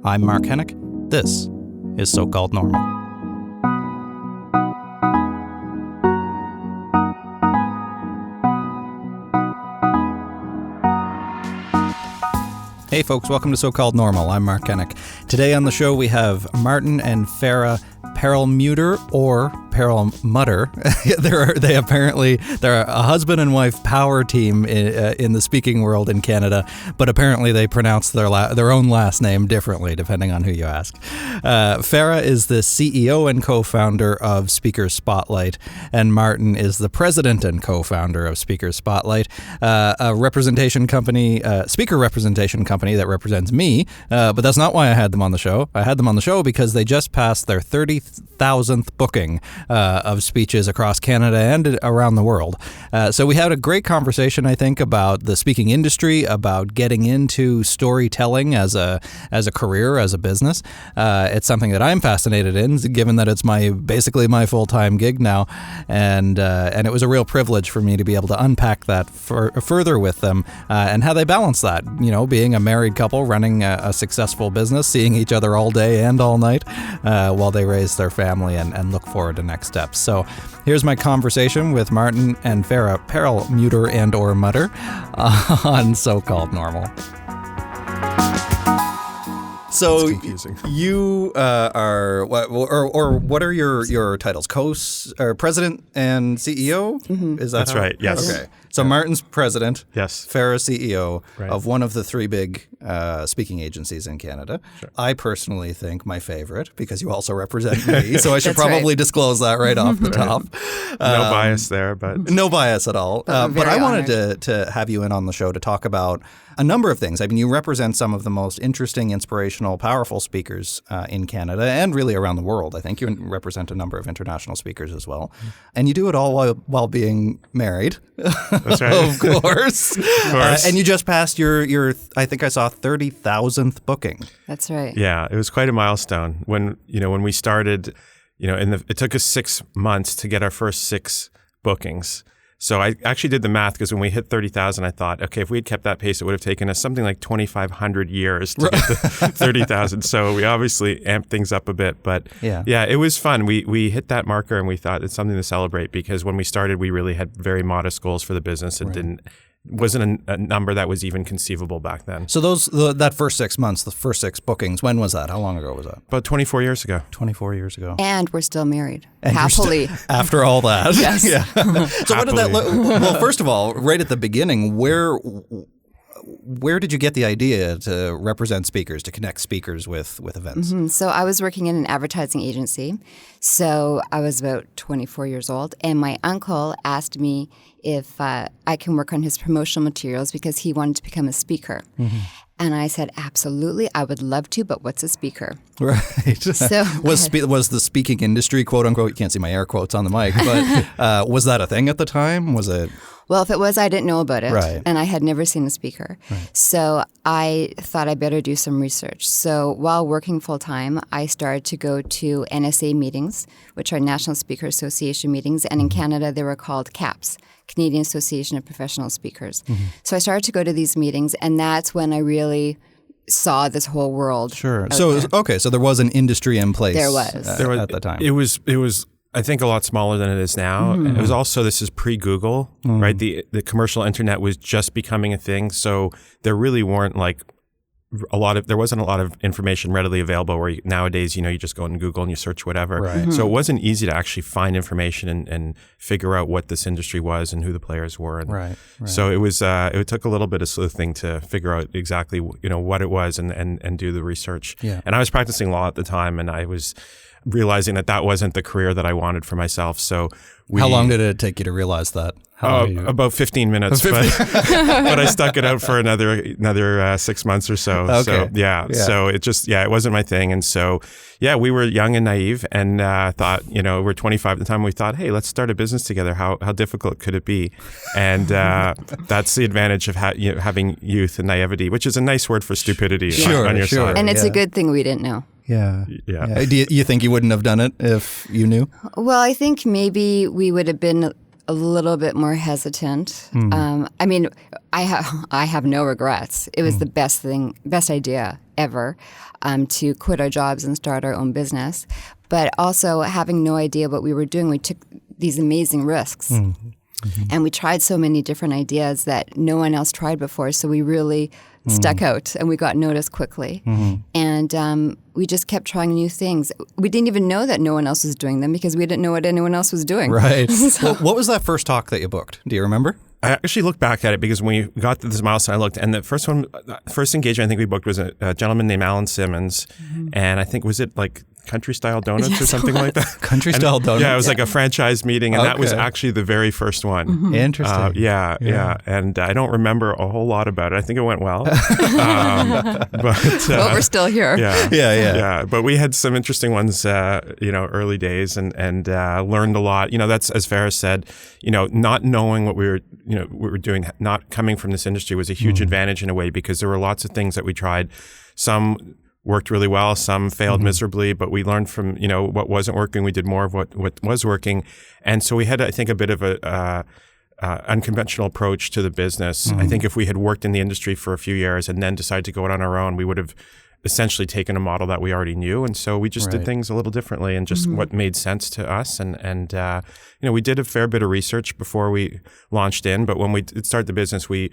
I'm Mark Hennick. This is So-Called Normal. Hey folks, welcome to So-Called Normal. I'm Mark Hennick. Today on the show we have Martin and Farah Perelmuter, or Perelmuter. They're a husband and wife power team in the speaking world in Canada, but apparently they pronounce their own last name differently depending on who you ask. Farah is the CEO and co-founder of Speaker Spotlight, and Martin is the president and co-founder of Speaker Spotlight, a representation company, speaker representation company that represents me, but that's not why I had them on the show. I had them on the show because they just passed their 30,000th booking of speeches across Canada and around the world. So we had a great conversation, I think, about the speaking industry, about getting into storytelling as a career, as a business. It's something that I'm fascinated in, given that it's basically my full-time gig now, and it was a real privilege for me to be able to unpack that further with them, and how they balance that, being a married couple running a successful business, seeing each other all day and all night while they raise their family and look forward to next steps. So here's my conversation with Martin and Farah Perelmuter and or Mutter on So-Called Normal. So you are what are your titles? President and CEO? Mm-hmm. Is that That's right? Yes. Okay. So Martin's president. Yes. Farah CEO of one of the three big speaking agencies in Canada. Sure. I personally think my favorite, because you also represent me, so I should probably disclose that right off the top. No bias there, but no bias at all. But I wanted to have you in on the show to talk about a number of things. I mean, you represent some of the most interesting, inspirational, powerful speakers in Canada and really around the world. I think you represent a number of international speakers as well. And you do it all while being married. That's right. Of course. And you just passed your I think I saw 30,000th booking. That's right. Yeah, it was quite a milestone. When we started, it took us 6 months to get our first 6 bookings. So I actually did the math, because when we hit 30,000, I thought, okay, if we had kept that pace, it would have taken us something like 2,500 years to get to 30,000. So we obviously amped things up a bit. But yeah, it was fun. We hit that marker and we thought it's something to celebrate, because when we started, we really had very modest goals for the business and wasn't a number that was even conceivable back then. So that first 6 months, the first 6 bookings, when was that? How long ago was that? About 24 years ago. 24 years ago. And we're still married. And happily. After all that. Yes. Yeah. So what did that look? Well, first of all, right at the beginning, where did you get the idea to represent speakers, to connect speakers with events? Mm-hmm. So I was working in an advertising agency. So I was about 24 years old, and my uncle asked me if I can work on his promotional materials because he wanted to become a speaker. Mm-hmm. And I said, absolutely, I would love to, but what's a speaker? Right. So was the speaking industry, quote unquote, you can't see my air quotes on the mic, but was that a thing at the time? Was it? Well, if it was, I didn't know about it. Right. And I had never seen a speaker. Right. So I thought I better do some research. So while working full-time, I started to go to NSA meetings, which are National Speaker Association meetings. And in Canada, they were called CAPS, Canadian Association of Professional Speakers. Mm-hmm. So I started to go to these meetings, and that's when I really saw this whole world. Sure. So there was an industry in place. There was. At the time. It was I think a lot smaller than it is now. Mm-hmm. It was also, this is pre-Google, right? The commercial internet was just becoming a thing. So there really weren't there wasn't a lot of information readily available where nowadays, you just go on Google and you search whatever. Right. Mm-hmm. So it wasn't easy to actually find information and figure out what this industry was and who the players were. And right. So it was, it took a little bit of sleuthing to figure out exactly, what it was and do the research. Yeah. And I was practicing law at the time, and I was realizing that wasn't the career that I wanted for myself. So how long did it take you to realize that? About 15 minutes, but I stuck it out for another 6 months or so. Okay. So so it wasn't my thing. And so, we were young and naive and thought, we're 25 at the time. We thought, hey, let's start a business together. How difficult could it be? And that's the advantage of having youth and naivety, which is a nice word for stupidity on your side. And it's a good thing we didn't know. Yeah. Do you think you wouldn't have done it if you knew? Well, I think maybe we would have been a a little bit more hesitant. I mean, I have no regrets. It was the best idea ever, to quit our jobs and start our own business. But also having no idea what we were doing, we took these amazing risks. And we tried so many different ideas that no one else tried before. So we really stuck out and we got noticed quickly. And we just kept trying new things. We didn't even know that no one else was doing them because we didn't know what anyone else was doing. Right. Well, what was that first talk that you booked? Do you remember? I actually looked back at it because when we got to this milestone, I looked, and the first engagement I think we booked was a gentleman named Alan Simmons. And I think, was it like Country Style Donuts or something like that? Country Style Donuts? Yeah, it was like a franchise meeting, and that was actually the very first one. Interesting. Yeah. And I don't remember a whole lot about it. I think it went well. But we're still here. Yeah. But we had some interesting ones, early days, and learned a lot. That's, as Farah said, not knowing what we were doing, not coming from this industry was a huge advantage in a way, because there were lots of things that we tried. Some worked really well, some failed miserably, but we learned from, what wasn't working. We did more of what was working. And so we had, I think, a bit of a unconventional approach to the business. I think if we had worked in the industry for a few years and then decided to go out on our own, we would have essentially taken a model that we already knew. And so we just did things a little differently and just what made sense to us. And we did a fair bit of research before we launched in, but when we started the business, we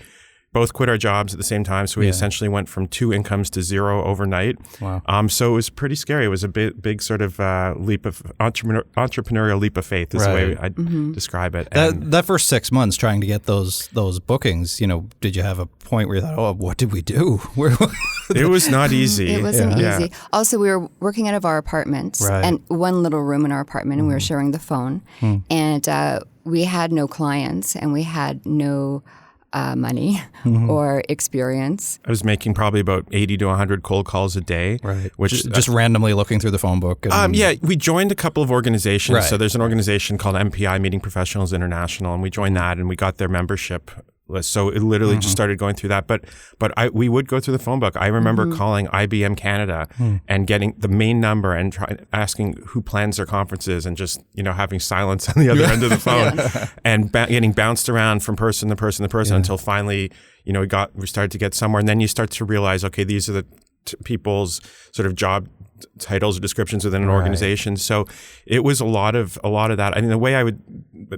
both quit our jobs at the same time. So we essentially went from 2 incomes to 0 overnight. Wow. So it was pretty scary. It was a big sort of leap of entrepreneurial leap of faith is the way I describe it. That first 6 months trying to get those bookings, did you have a point where you thought, oh, what did we do? It was not easy. It wasn't easy. Also, we were working out of our apartment and one little room in our apartment, and we were sharing the phone. And we had no clients and we had no money or experience. I was making probably about 80 to 100 cold calls a day. Right. Which just randomly looking through the phone book. We joined a couple of organizations. Right. So there's an organization called MPI, Meeting Professionals International, and we joined that and we got their membership list. So it literally just started going through that. But we would go through the phone book. I remember calling IBM Canada and getting the main number and asking who plans their conferences and just, having silence on the other end of the phone and getting bounced around from person to person to person until finally, we started to get somewhere. And then you start to realize, okay, these are the people's sort of job titles or descriptions within an organization. So it was a lot of that. I mean, the way I would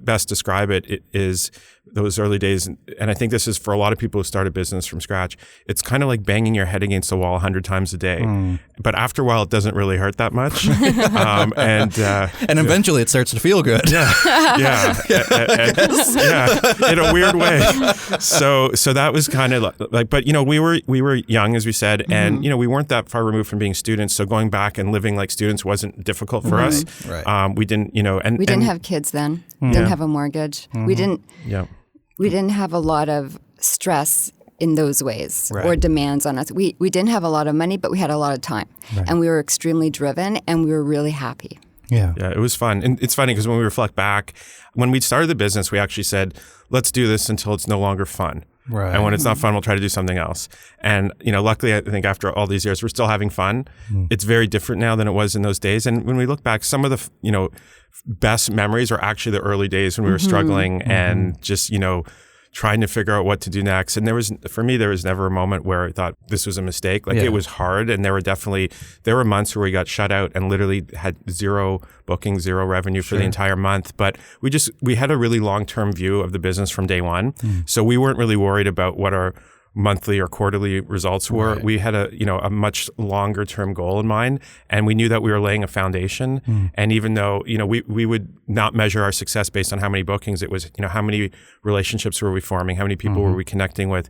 best describe it is those early days, and I think this is for a lot of people who start a business from scratch, it's kind of like banging your head against the wall 100 times a day. But after a while, it doesn't really hurt that much. And eventually it starts to feel good. In a weird way. So that was kind of like, but we were young, as we said, and we weren't that far removed from being students. So going back and living like students wasn't difficult for us. Right. We didn't, and we didn't have kids then. Didn't have a mortgage. We didn't. Yeah. We didn't have a lot of stress in those ways or demands on us. We didn't have a lot of money, but we had a lot of time, and we were extremely driven, and we were really happy. Yeah, it was fun. And it's funny because when we reflect back, when we started the business, we actually said, let's do this until it's no longer fun. Right. And when it's not fun, we'll try to do something else. And, luckily, I think after all these years, we're still having fun. It's very different now than it was in those days. And when we look back, some of the, best memories are actually the early days when we were struggling and just, trying to figure out what to do next. And there was never a moment where I thought this was a mistake. Like it was hard. And there were months where we got shut out and literally had 0 bookings, 0 revenue for the entire month. But we had a really long-term view of the business from day one. So we weren't really worried about what our monthly or quarterly results were. We had a much longer term goal in mind, and we knew that we were laying a foundation. And even though, we would not measure our success based on how many bookings, it was, how many relationships were we forming? How many people were we connecting with?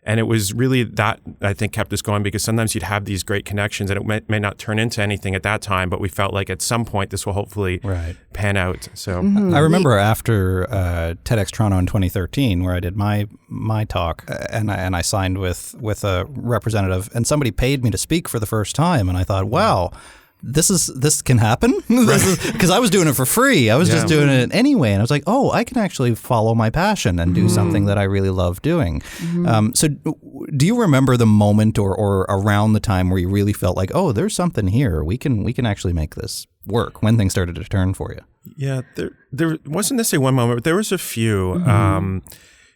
And it was really that, I think, kept us going, because sometimes you'd have these great connections and it may not turn into anything at that time, but we felt like at some point this will hopefully pan out. So I remember after TEDx Toronto in 2013, where I did my talk, and I signed with a representative, and somebody paid me to speak for the first time, and I thought, wow, this can happen? Because I was doing it for free. I was just doing it anyway. And I was like, oh, I can actually follow my passion and do something that I really love doing. So do you remember the moment or around the time where you really felt like, oh, there's something here. We can actually make this work, when things started to turn for you? Yeah, there wasn't necessarily one moment, but there was a few.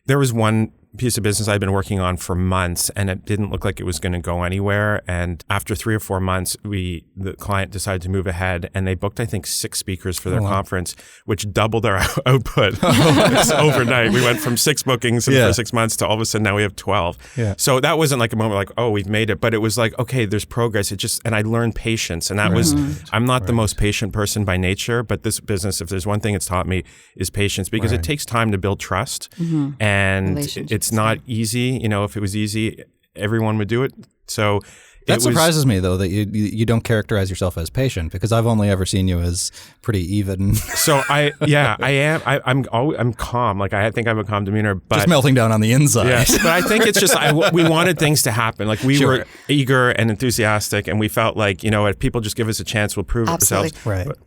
There was one piece of business I'd been working on for months, and it didn't look like it was going to go anywhere. And after 3 or 4 months, the client decided to move ahead, and they booked, I think, 6 speakers for their conference, which doubled our output overnight. We went from 6 bookings in the first 6 months to all of a sudden now we have 12. Yeah. So that wasn't like a moment like, oh, we've made it, but it was like, okay, there's progress. And I learned patience, and that was, I'm not the most patient person by nature, but this business, if there's one thing it's taught me, is patience, because it takes time to build trust, and it's not easy. If it was easy, everyone would do it. So that surprises me, though, that you don't characterize yourself as patient, because I've only ever seen you as pretty even. So I am. I'm calm. Like, I think I have a calm demeanor, but just melting down on the inside. Yes, but I think it's just we wanted things to happen. Like, we were eager and enthusiastic, and we felt like, if people just give us a chance, we'll prove ourselves. Right. But,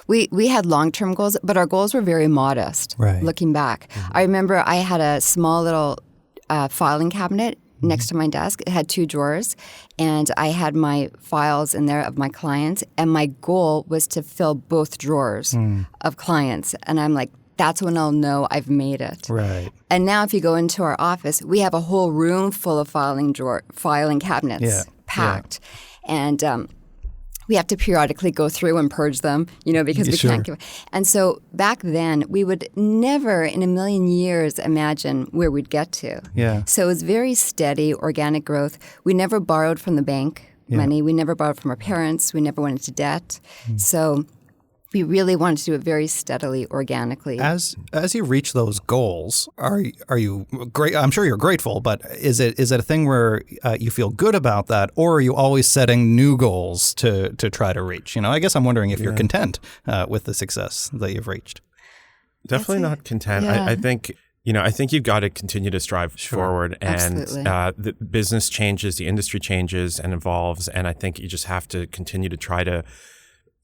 we had long-term goals, but our goals were very modest. Right. Looking back, I remember I had a small little filing cabinet next to my desk. It had 2 drawers, and I had my files in there of my clients, and my goal was to fill both drawers of clients. And I'm like, that's when I'll know I've made it. Right. And now if you go into our office, we have a whole room full of filing cabinets packed. And we have to periodically go through and purge them, because we can't give. And so back then, we would never in a million years imagine where we'd get to. Yeah. So it was very steady, organic growth. We never borrowed from the bank money. We never borrowed from our parents. We never went into debt. So we really wanted to do it very steadily, organically. As you reach those goals, are you great? I'm sure you're grateful, but is it a thing where you feel good about that, or are you always setting new goals to try to reach? I guess I'm wondering if you're content with the success that you've reached. Definitely not content. Yeah. I think you've got to continue to strive forward, and the business changes, the industry changes and evolves, and I think you just have to continue to try to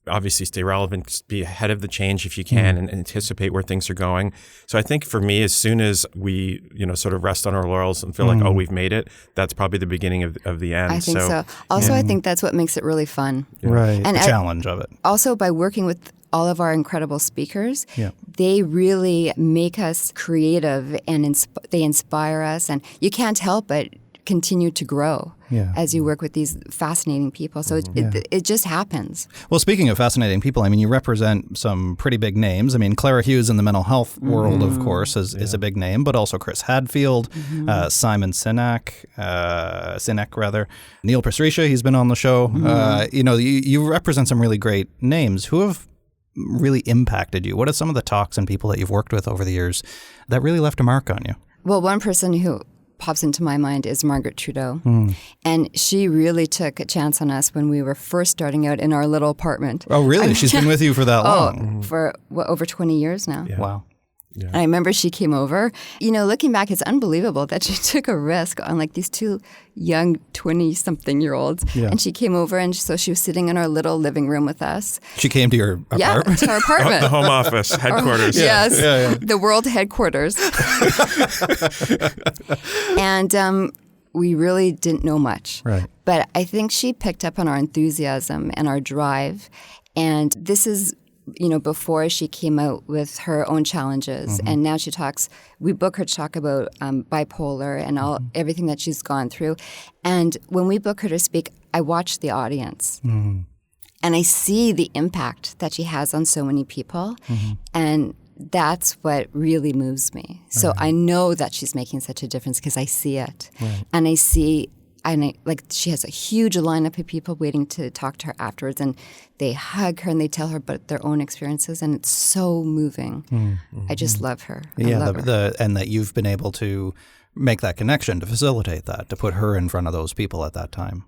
obviously stay relevant, be ahead of the change if you can, and anticipate where things are going. So I think for me, as soon as we, sort of rest on our laurels and feel like, oh, we've made it, that's probably the beginning of the end. I think so. Also, I think that's what makes it really fun. Yeah. Right. And the challenge of it. Also, by working with all of our incredible speakers, they really make us creative, and they inspire us. And you can't help but continue to grow as you work with these fascinating people. So it just happens. Well, speaking of fascinating people, you represent some pretty big names. Clara Hughes in the mental health world, of course, is a big name, but also Chris Hadfield, Simon Sinek, Neil Pasricha, he's been on the show. You represent some really great names. Who have really impacted you? What are some of the talks and people that you've worked with over the years that really left a mark on you? Well, one person who pops into my mind is Margaret Trudeau. And she really took a chance on us when we were first starting out in our little apartment. Oh, really? She's been with you for that long? For over 20 years now. Yeah. Wow. Yeah. And I remember she came over. Looking back, it's unbelievable that she took a risk on these 2 young 20-something-year-olds. Yeah. And she came over, and so she was sitting in our little living room with us. She came to your apartment? Yeah, to our apartment. The home office, headquarters. Yes, the world headquarters. And we really didn't know much. Right. But I think she picked up on our enthusiasm and our drive. And this is before she came out with her own challenges. And now we book her to talk about bipolar and everything that she's gone through. And when we book her to speak, I watch the audience. And I see the impact that she has on so many people. And that's what really moves me. So I know that she's making such a difference because I see it. And I see... she has a huge lineup of people waiting to talk to her afterwards, and they hug her and they tell her about their own experiences, and it's so moving. I just love her. I love her. And that you've been able to make that connection, to facilitate that, to put her in front of those people at that time.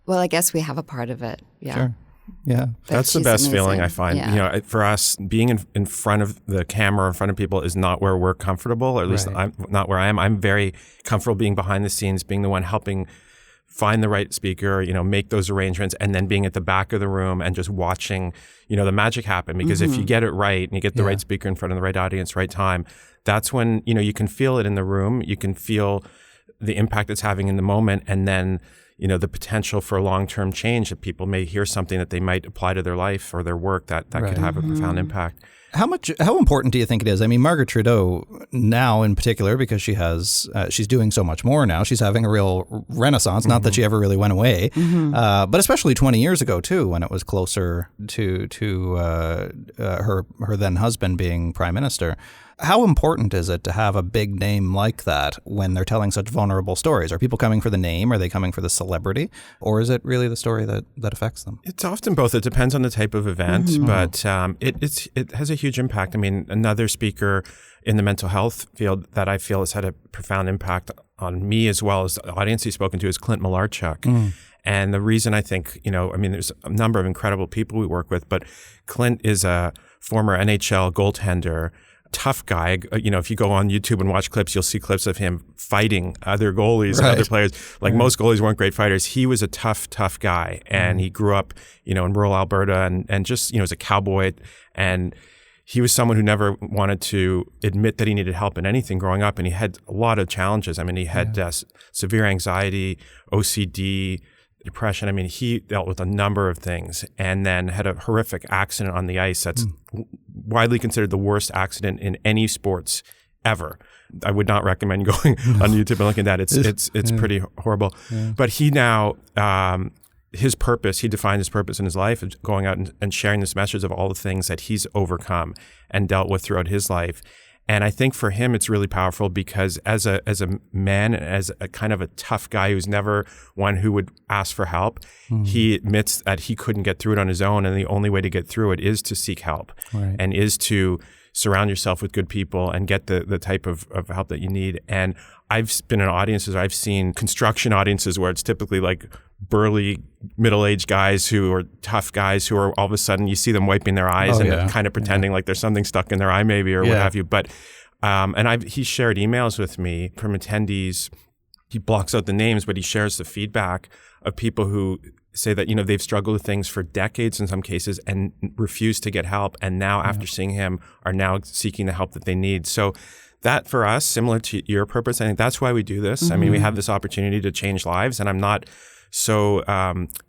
Well, I guess we have a part of it. Yeah. Sure. Yeah. That's the best feeling, I find. Yeah. For us, being in front of the camera, in front of people is not where we're comfortable, or at least I'm not where I am. I'm very comfortable being behind the scenes, being the one helping find the right speaker, make those arrangements, and then being at the back of the room and just watching, the magic happen. Because if you get it right and you get the right speaker in front of the right audience, right time, that's when, you can feel it in the room. You can feel the impact it's having in the moment, and then, the potential for long-term change, that people may hear something that they might apply to their life or their work that could have a profound impact. How important do you think it is? I mean, Margaret Trudeau now in particular, because she's doing so much more now. She's having a real renaissance. Not that she ever really went away, but especially 20 years ago too, when it was closer to her then husband being prime minister. How important is it to have a big name like that when they're telling such vulnerable stories? Are people coming for the name? Are they coming for the celebrity? Or is it really the story that affects them? It's often both. It depends on the type of event, but it has a huge impact. I mean, another speaker in the mental health field that I feel has had a profound impact on me as well as the audience he's spoken to is Clint Malarchuk. And the reason I think, there's a number of incredible people we work with, but Clint is a former NHL goaltender, tough guy. If you go on YouTube and watch clips, you'll see clips of him fighting other goalies and other players. Like most goalies weren't great fighters. He was a tough guy. And he grew up, in rural Alberta and just, as a cowboy. And he was someone who never wanted to admit that he needed help in anything growing up. And he had a lot of challenges. I mean, he had severe anxiety, OCD, depression. I mean, he dealt with a number of things and then had a horrific accident on the ice that's widely considered the worst accident in any sports ever. I would not recommend going on YouTube and looking at that. It's pretty horrible. Yeah. But he now, his purpose, he defined his purpose in his life of going out and sharing this message of all the things that he's overcome and dealt with throughout his life. And I think for him, it's really powerful because as a man, as a kind of a tough guy who's never one who would ask for help, he admits that he couldn't get through it on his own. And the only way to get through it is to seek help and is to surround yourself with good people and get the type of help that you need. And I've been in audiences, I've seen construction audiences where it's typically like burly middle-aged guys who are tough guys who are all of a sudden you see them wiping their eyes and kind of pretending like there's something stuck in their eye maybe or what have you. But he shared emails with me from attendees. He blocks out the names, but he shares the feedback of people who say that, they've struggled with things for decades in some cases and refuse to get help. And now after seeing him are now seeking the help that they need. So that for us, similar to your purpose, I think that's why we do this. I mean, we have this opportunity to change lives, and I'm not so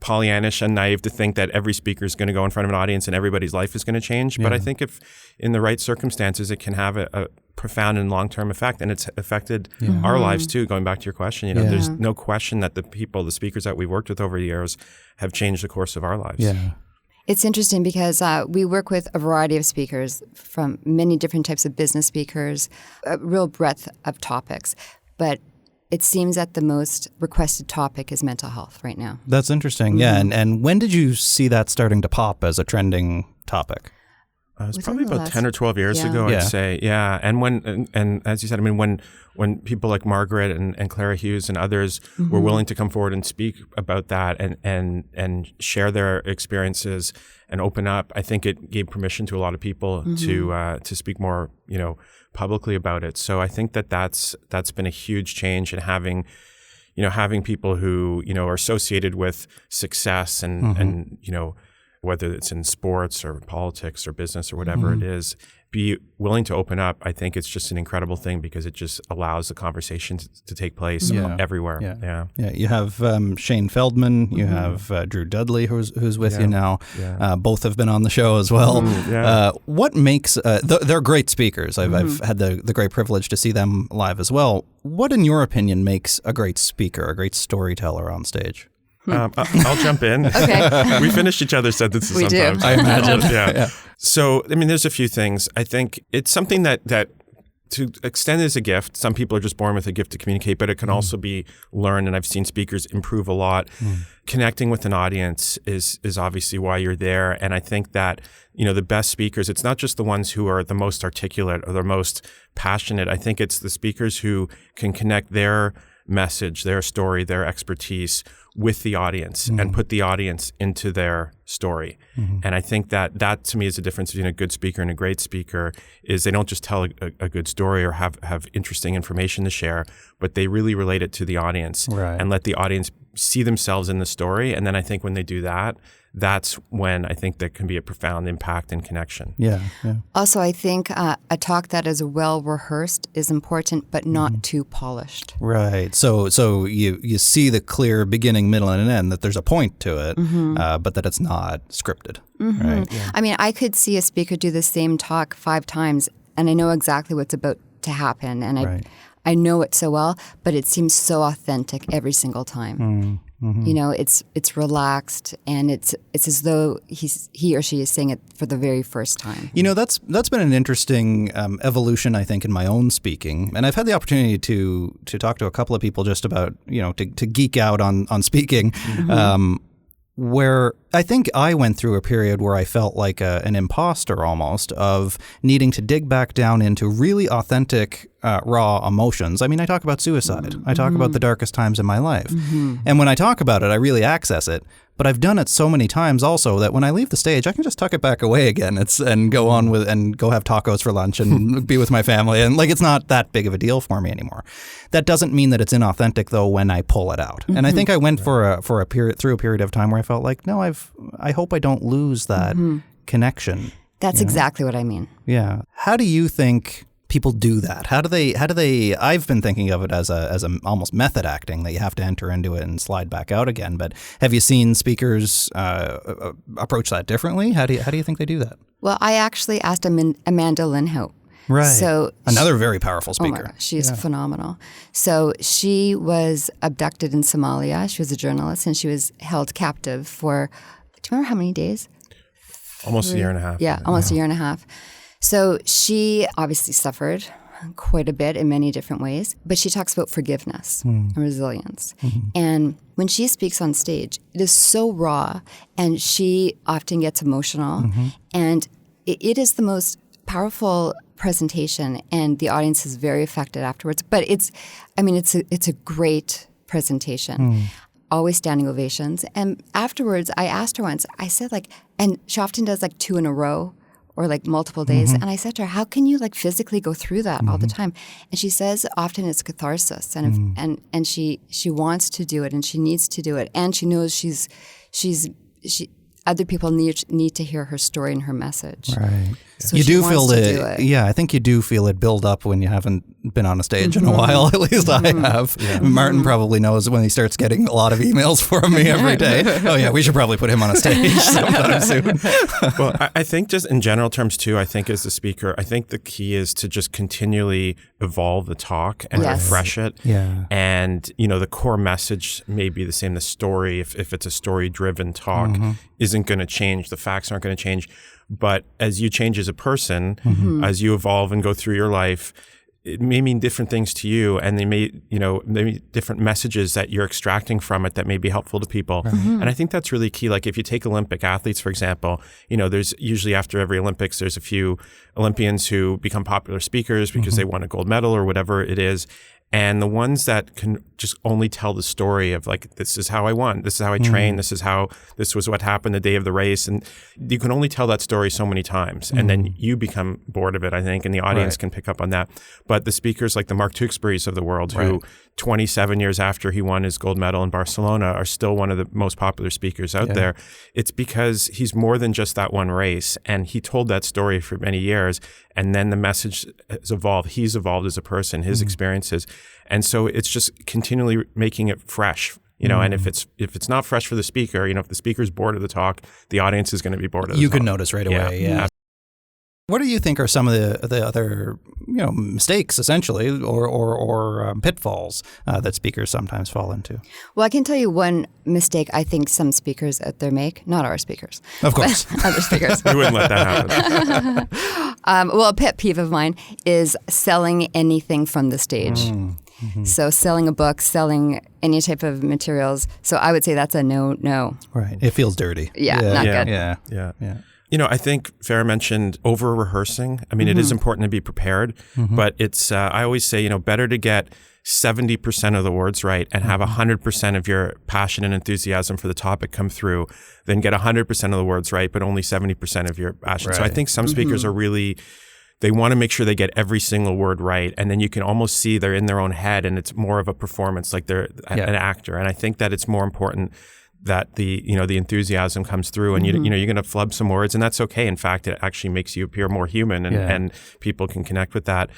Pollyannish and naive to think that every speaker is going to go in front of an audience and everybody's life is going to change. But I think if in the right circumstances, it can have a profound and long-term effect. And it's affected our lives too, going back to your question. There's no question that the speakers that we've worked with over the years have changed the course of our lives. Yeah. It's interesting because we work with a variety of speakers from many different types of business speakers, a real breadth of topics. But it seems that the most requested topic is mental health right now. That's interesting. Yeah. And when did you see that starting to pop as a trending topic? It was probably about 10 or 12 years ago, I'd say. Yeah. And when as you said, I mean, when people like Margaret and Clara Hughes and others were willing to come forward and speak about that and share their experiences and open up, I think it gave permission to a lot of people to speak more, publicly about it. So I think that's been a huge change in having people who, are associated with success and whether it's in sports or politics or business or whatever it is, be willing to open up. I think it's just an incredible thing because it just allows the conversation to take place everywhere. Yeah. You have Shane Feldman, you have Drew Dudley, who's with you now. Yeah. Both have been on the show as well. What makes they're great speakers. I've had the great privilege to see them live as well. What, in your opinion, makes a great speaker, a great storyteller on stage? I'll jump in. Okay. We finish each other's sentences sometimes. I imagine. Yeah. So, I mean, there's a few things. I think it's something that to extend as a gift. Some people are just born with a gift to communicate, but it can also be learned. And I've seen speakers improve a lot. Connecting with an audience is obviously why you're there. And I think that, the best speakers, it's not just the ones who are the most articulate or the most passionate. I think it's the speakers who can connect their message, their story, their expertise with the audience and put the audience into their story. And I think that to me is the difference between a good speaker and a great speaker is they don't just tell a good story or have interesting information to share, but they really relate it to the audience and let the audience see themselves in the story. And then I think when they do that, that's when I think there can be a profound impact and connection. Yeah. Also, I think a talk that is well rehearsed is important, but not too polished. Right. So you see the clear beginning, middle, and an end, that there's a point to it, but that it's not scripted. Right. Yeah. I mean, I could see a speaker do the same talk 5 times, and I know exactly what's about to happen, and I know it so well, but it seems so authentic every single time. You know, it's relaxed, and it's as though he or she is saying it for the very first time. You know, that's been an interesting evolution, I think, in my own speaking, and I've had the opportunity to talk to a couple of people just about, you know, to geek out on speaking. Where I think I went through a period where I felt like an imposter almost, of needing to dig back down into really authentic, raw emotions. I mean, I talk about suicide. I talk about the darkest times in my life. And when I talk about it, I really access it. But I've done it so many times also that when I leave the stage, I can just tuck it back away again. And go on with and go have tacos for lunch and be with my family. And like, it's not that big of a deal for me anymore. That doesn't mean that it's inauthentic though when I pull it out. And I think I went through a period of time where I felt like, no, I hope I don't lose that connection. That's exactly what I mean. Yeah. How do you think people do that? How do they I've been thinking of it as a almost method acting, that you have to enter into it and slide back out again. But have you seen speakers approach that differently? How do you think they do that? Well, I actually asked Amanda Linhout. Right. So another very powerful speaker. Oh my gosh, she's phenomenal. So she was abducted in Somalia. She was a journalist, and she was held captive for, do you remember how many days? Almost a year and a half. Yeah, almost a year and a half. So she obviously suffered quite a bit in many different ways, but she talks about forgiveness and resilience. And when she speaks on stage, it is so raw, and she often gets emotional, and it is the most powerful presentation, and the audience is very affected afterwards. But it's a great presentation. Always standing ovations. And afterwards, I asked her once, I said and she often does 2 in a row or multiple days. And I said to her, how can you physically go through that all the time? And she says often it's catharsis, and she wants to do it, and she needs to do it, and she knows she other people need to hear her story and her message. Right. So you she do wants feel to it. do it. Yeah, I think you do feel it build up when you haven't been on a stage in a while. At least I have. Yeah. Martin probably knows when he starts getting a lot of emails from me every day. Oh yeah, we should probably put him on a stage sometime soon. Well, I think just in general terms too, I think as the speaker, I think the key is to just continually evolve the talk and refresh it. Yeah. And, the core message may be the same. The story, if it's a story-driven talk, isn't going to change. The facts aren't going to change. But as you change as a person, as you evolve and go through your life, it may mean different things to you, and they may be different messages that you're extracting from it that may be helpful to people. And I think that's really key. Like if you take Olympic athletes, for example, there's usually after every Olympics, there's a few Olympians who become popular speakers because they won a gold medal or whatever it is. And the ones that can just only tell the story of this is how I won, this is how I trained, this was what happened the day of the race. And you can only tell that story so many times. And then you become bored of it, I think, and the audience can pick up on that. But the speakers like the Mark Tewksburys of the world, who 27 years after he won his gold medal in Barcelona are still one of the most popular speakers out there. It's because he's more than just that one race. And he told that story for many years. And then the message has evolved. He's evolved as a person, his experiences. And so it's just continually making it fresh, and if it's not fresh for the speaker, if the speaker's bored of the talk, the audience is going to be bored of the talk. You can notice right away. Yeah. What do you think are some of the other mistakes, essentially, or pitfalls that speakers sometimes fall into? Well, I can tell you one mistake I think some speakers out there make. Not our speakers, of course, other speakers. We wouldn't let that happen. Well, a pet peeve of mine is selling anything from the stage. So selling a book, selling any type of materials. So I would say that's a no. Right. It feels dirty. Yeah. Not good. Yeah. I think Farah mentioned over-rehearsing. I mean, it is important to be prepared, but it's, I always say, better to get 70% of the words right and have 100% of your passion and enthusiasm for the topic come through than get 100% of the words right, but only 70% of your passion. Right. So I think some speakers are really they want to make sure they get every single word right. And then you can almost see they're in their own head and it's more of a performance, like they're an actor. And I think that it's more important that the enthusiasm comes through, and you're going to flub some words, and that's okay. In fact, it actually makes you appear more human, and people can connect with that.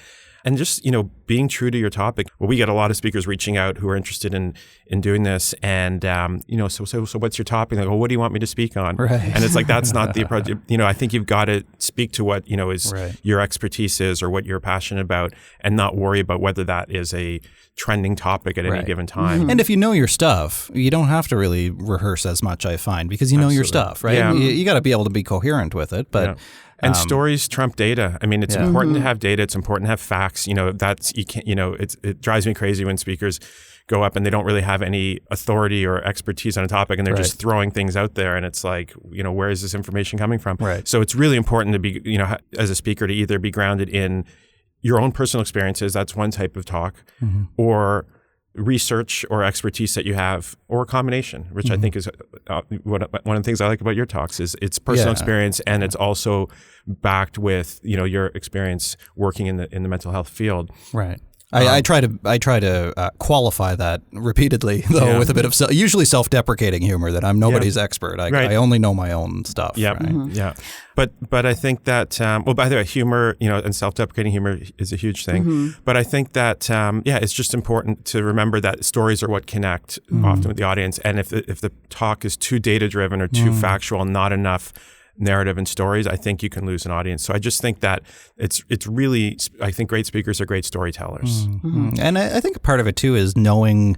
And just, being true to your topic. Well, we get a lot of speakers reaching out who are interested in doing this. And, so what's your topic? Like, well, what do you want me to speak on? Right. And it's like, that's not the approach. I think you've got to speak to what, is your expertise is, or what you're passionate about, and not worry about whether that is a trending topic at any given time. And if you know your stuff, you don't have to really rehearse as much, I find, because you know your stuff, right? Yeah. You got to be able to be coherent with it, but... Yeah. And stories trump data. I mean, it's important to have data. It's important to have facts. It drives me crazy when speakers go up and they don't really have any authority or expertise on a topic, and they're just throwing things out there. And it's like, where is this information coming from? Right. So it's really important to be, as a speaker, to either be grounded in your own personal experiences. That's one type of talk, or research or expertise that you have, or a combination, which I think is one of the things I like about your talks is it's personal experience, and it's also backed with your experience working in the mental health field. Right. I try to qualify that repeatedly, though, with a bit of usually self-deprecating humor that I'm nobody's expert. I only know my own stuff. Yeah, right? Yeah. But I think that by the way, humor, and self-deprecating humor is a huge thing. But I think that it's just important to remember that stories are what connect often with the audience. And if the talk is too data-driven or too factual, not enough narrative and stories, I think you can lose an audience. So I just think that it's really, I think great speakers are great storytellers. And I think part of it too is knowing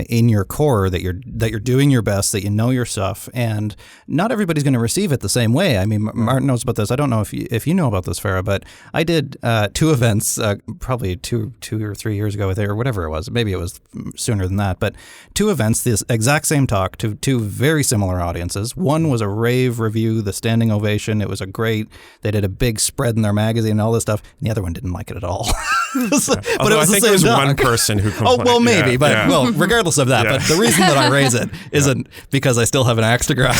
in your core that you're doing your best, that you know your stuff, and not everybody's going to receive it the same way. I mean, Martin knows about this. I don't know if you know about this, Farah, but I did 2 events probably two or 3 years ago with it, or whatever it was. Maybe it was sooner than that, but 2 events, this exact same talk to 2 very similar audiences. One was a rave review, the standing ovation. It was they did a big spread in their magazine and all this stuff, and the other one didn't like it at all. But it was the same talk. One person who complained. Oh, well, maybe, well, regardless of that, but the reason that I raise it isn't because I still have an axe to grind.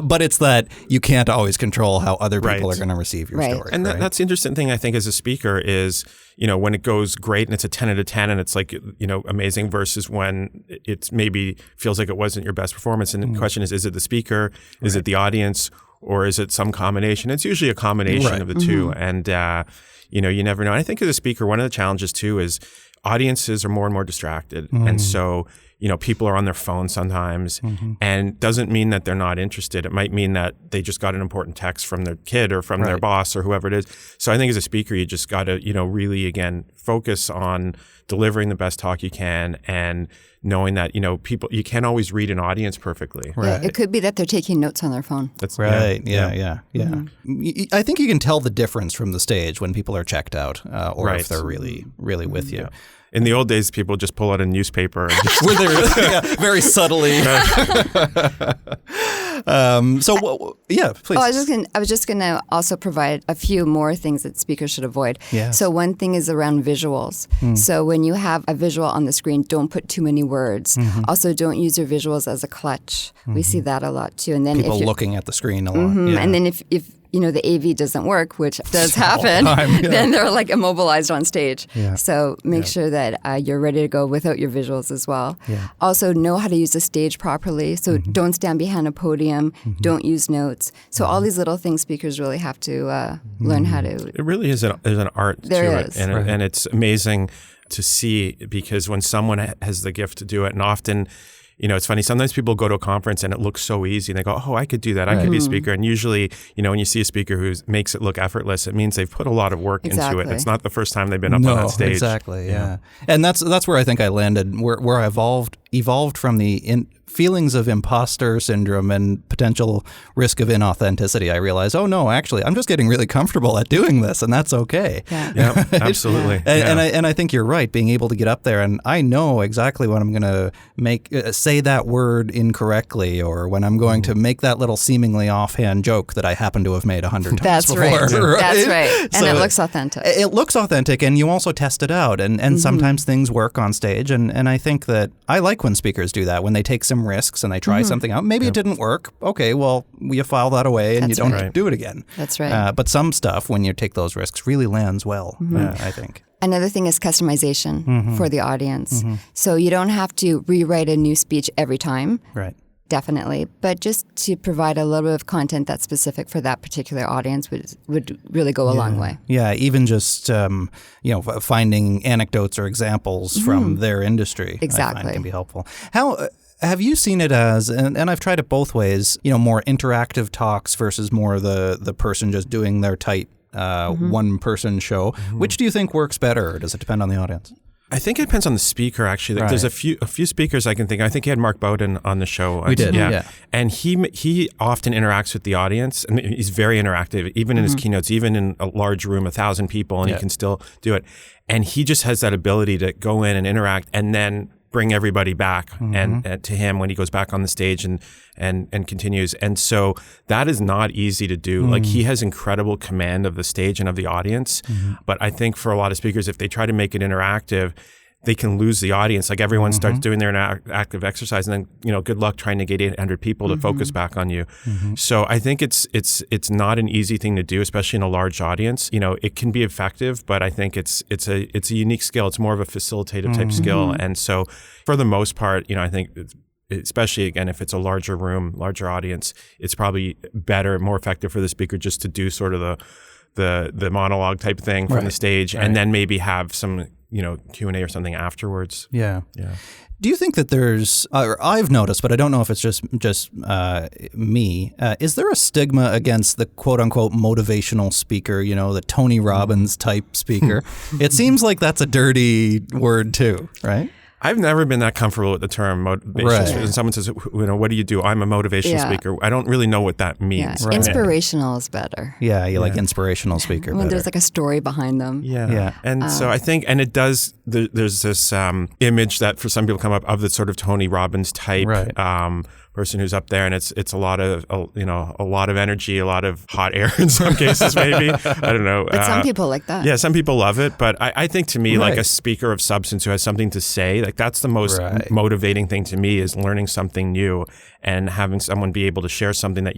But it's that you can't always control how other people are going to receive your story. And that's the interesting thing, I think, as a speaker is, when it goes great and it's a 10 out of 10 and it's like, amazing, versus when it maybe feels like it wasn't your best performance. And the question is it the speaker? Is it the audience? Or is it some combination? It's usually a combination of the two. And, you never know. And I think as a speaker, one of the challenges too is audiences are more and more distracted. And so, people are on their phone sometimes, and doesn't mean that they're not interested. It might mean that they just got an important text from their kid or from their boss or whoever it is. So I think as a speaker, you just got to, really, again, focus on delivering the best talk you can, and knowing that, people, you can't always read an audience perfectly. Right. It could be that they're taking notes on their phone. That's right. Yeah. I think you can tell the difference from the stage when people are checked out, or if they're really, really with you. In the old days, people just pull out a newspaper. And just were they very subtly? Please. I was just going to also provide a few more things that speakers should avoid. Yes. So one thing is around visuals. So when you have a visual on the screen, don't put too many words. Also, don't use your visuals as a clutch. We see that a lot too. And then people looking at the screen a lot. And then if the AV doesn't work, which does happen, then they're like immobilized on stage. So make sure that you're ready to go without your visuals as well. Also, know how to use the stage properly. So don't stand behind a podium. Don't use notes. So all these little things speakers really have to learn how to. It really is there's an art to it. And it's amazing to see, because when someone has the gift to do it, and often, it's funny. Sometimes people go to a conference and it looks so easy, and they go, "Oh, I could do that. I could be a speaker." And usually, when you see a speaker who makes it look effortless, it means they've put a lot of work into it. It's not the first time they've been up on that stage. Exactly. Yeah. And that's where I think I landed, where I evolved from the feelings of imposter syndrome and potential risk of inauthenticity. I realized, oh no, actually, I'm just getting really comfortable at doing this, and that's okay. Yeah, absolutely. And I think you're right. Being able to get up there, and I know exactly when I'm going to say that word incorrectly, or when I'm going to make that little seemingly offhand joke that I happen to have made 100 times before. That's right. And it looks authentic. It looks authentic, and you also test it out, and sometimes things work on stage, and I think that I like like when speakers do that, when they take some risks and they try something out. Maybe it didn't work. Okay, well, you file that away and you don't do it again. That's right. But some stuff, when you take those risks, really lands well, I think. Another thing is customization for the audience. So you don't have to rewrite a new speech every time. Right. Definitely. But just to provide a little bit of content that's specific for that particular audience would really go a long way. Yeah, even just, finding anecdotes or examples from their industry, I find can be helpful. How have you seen it as, and I've tried it both ways, more interactive talks versus more the person just doing their tight one-person show. Which do you think works better, or does it depend on the audience? I think it depends on the speaker, actually. Like, there's a few speakers I can think. I think he had Mark Bowden on the show. We did, yeah. And he often interacts with the audience, and he's very interactive, even in his keynotes, even in a large room, 1,000 people, and he can still do it. And he just has that ability to go in and interact, and then bring everybody back and to him when he goes back on the stage and continues. And so that is not easy to do. Like, he has incredible command of the stage and of the audience. But I think for a lot of speakers, if they try to make it interactive, they can lose the audience. Like, everyone starts doing their active exercise, and then, good luck trying to get 800 people to focus back on you. So I think it's not an easy thing to do, especially in a large audience. It can be effective, but I think it's a unique skill. It's more of a facilitative type skill. And so for the most part, I think especially, again, if it's a larger room, larger audience, it's probably better, more effective for the speaker just to do sort of the monologue type thing from the stage, and then maybe have some Q&A or something afterwards. Yeah. Do you think that there's, or I've noticed, but I don't know if it's just me, is there a stigma against the quote unquote motivational speaker, the Tony Robbins type speaker? It seems like that's a dirty word too, right? I've never been that comfortable with the term motivational speaker. And someone says, what do you do? I'm a motivational speaker. I don't really know what that means. Yeah. Inspirational is better. Yeah, you like inspirational speaker when better. there's like a story behind them. Yeah. And so I think, and it does, there's this image that for some people come up of the sort of Tony Robbins type person who's up there, and it's a lot of a lot of energy, a lot of hot air in some cases, maybe. I don't know. But some people like that. Yeah, some people love it, but I think to me, like a speaker of substance who has something to say, like that's the most motivating thing to me, is learning something new and having someone be able to share something that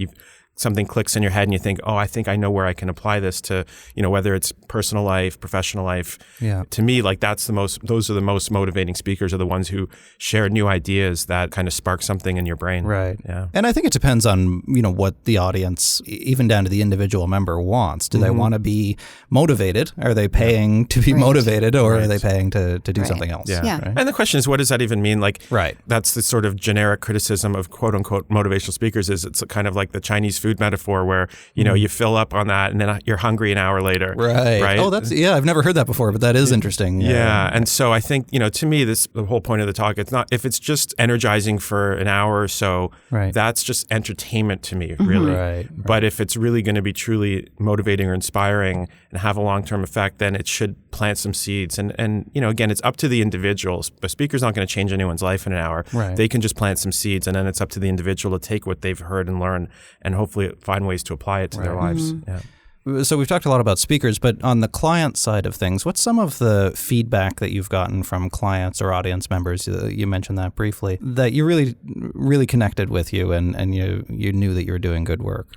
something clicks in your head and you think, oh, I think I know where I can apply this to, whether it's personal life, professional life. Yeah. To me, like those are the most motivating speakers, are the ones who share new ideas that kind of spark something in your brain. Right. Yeah. And I think it depends on, what the audience, even down to the individual member, wants. Do they want to be motivated? Are they paying to be motivated, or are they paying to do something else? Yeah. Right? And the question is, what does that even mean? Like, that's the sort of generic criticism of quote unquote motivational speakers, is it's kind of like the Chinese food metaphor where, you fill up on that and then you're hungry an hour later. Right. Oh, I've never heard that before, but that is interesting. Yeah. And so I think, to me, the whole point of the talk, it's not, if it's just energizing for an hour or so, that's just entertainment to me, really. Right. But if it's really going to be truly motivating or inspiring and have a long-term effect, then it should plant some seeds. And again, it's up to the individuals. A speaker's not going to change anyone's life in an hour. Right. They can just plant some seeds, and then it's up to the individual to take what they've heard and learn and hopefully find ways to apply it to their lives. Yeah. So we've talked a lot about speakers, but on the client side of things, what's some of the feedback that you've gotten from clients or audience members? You mentioned that briefly, that you really connected with you, and you knew that you were doing good work.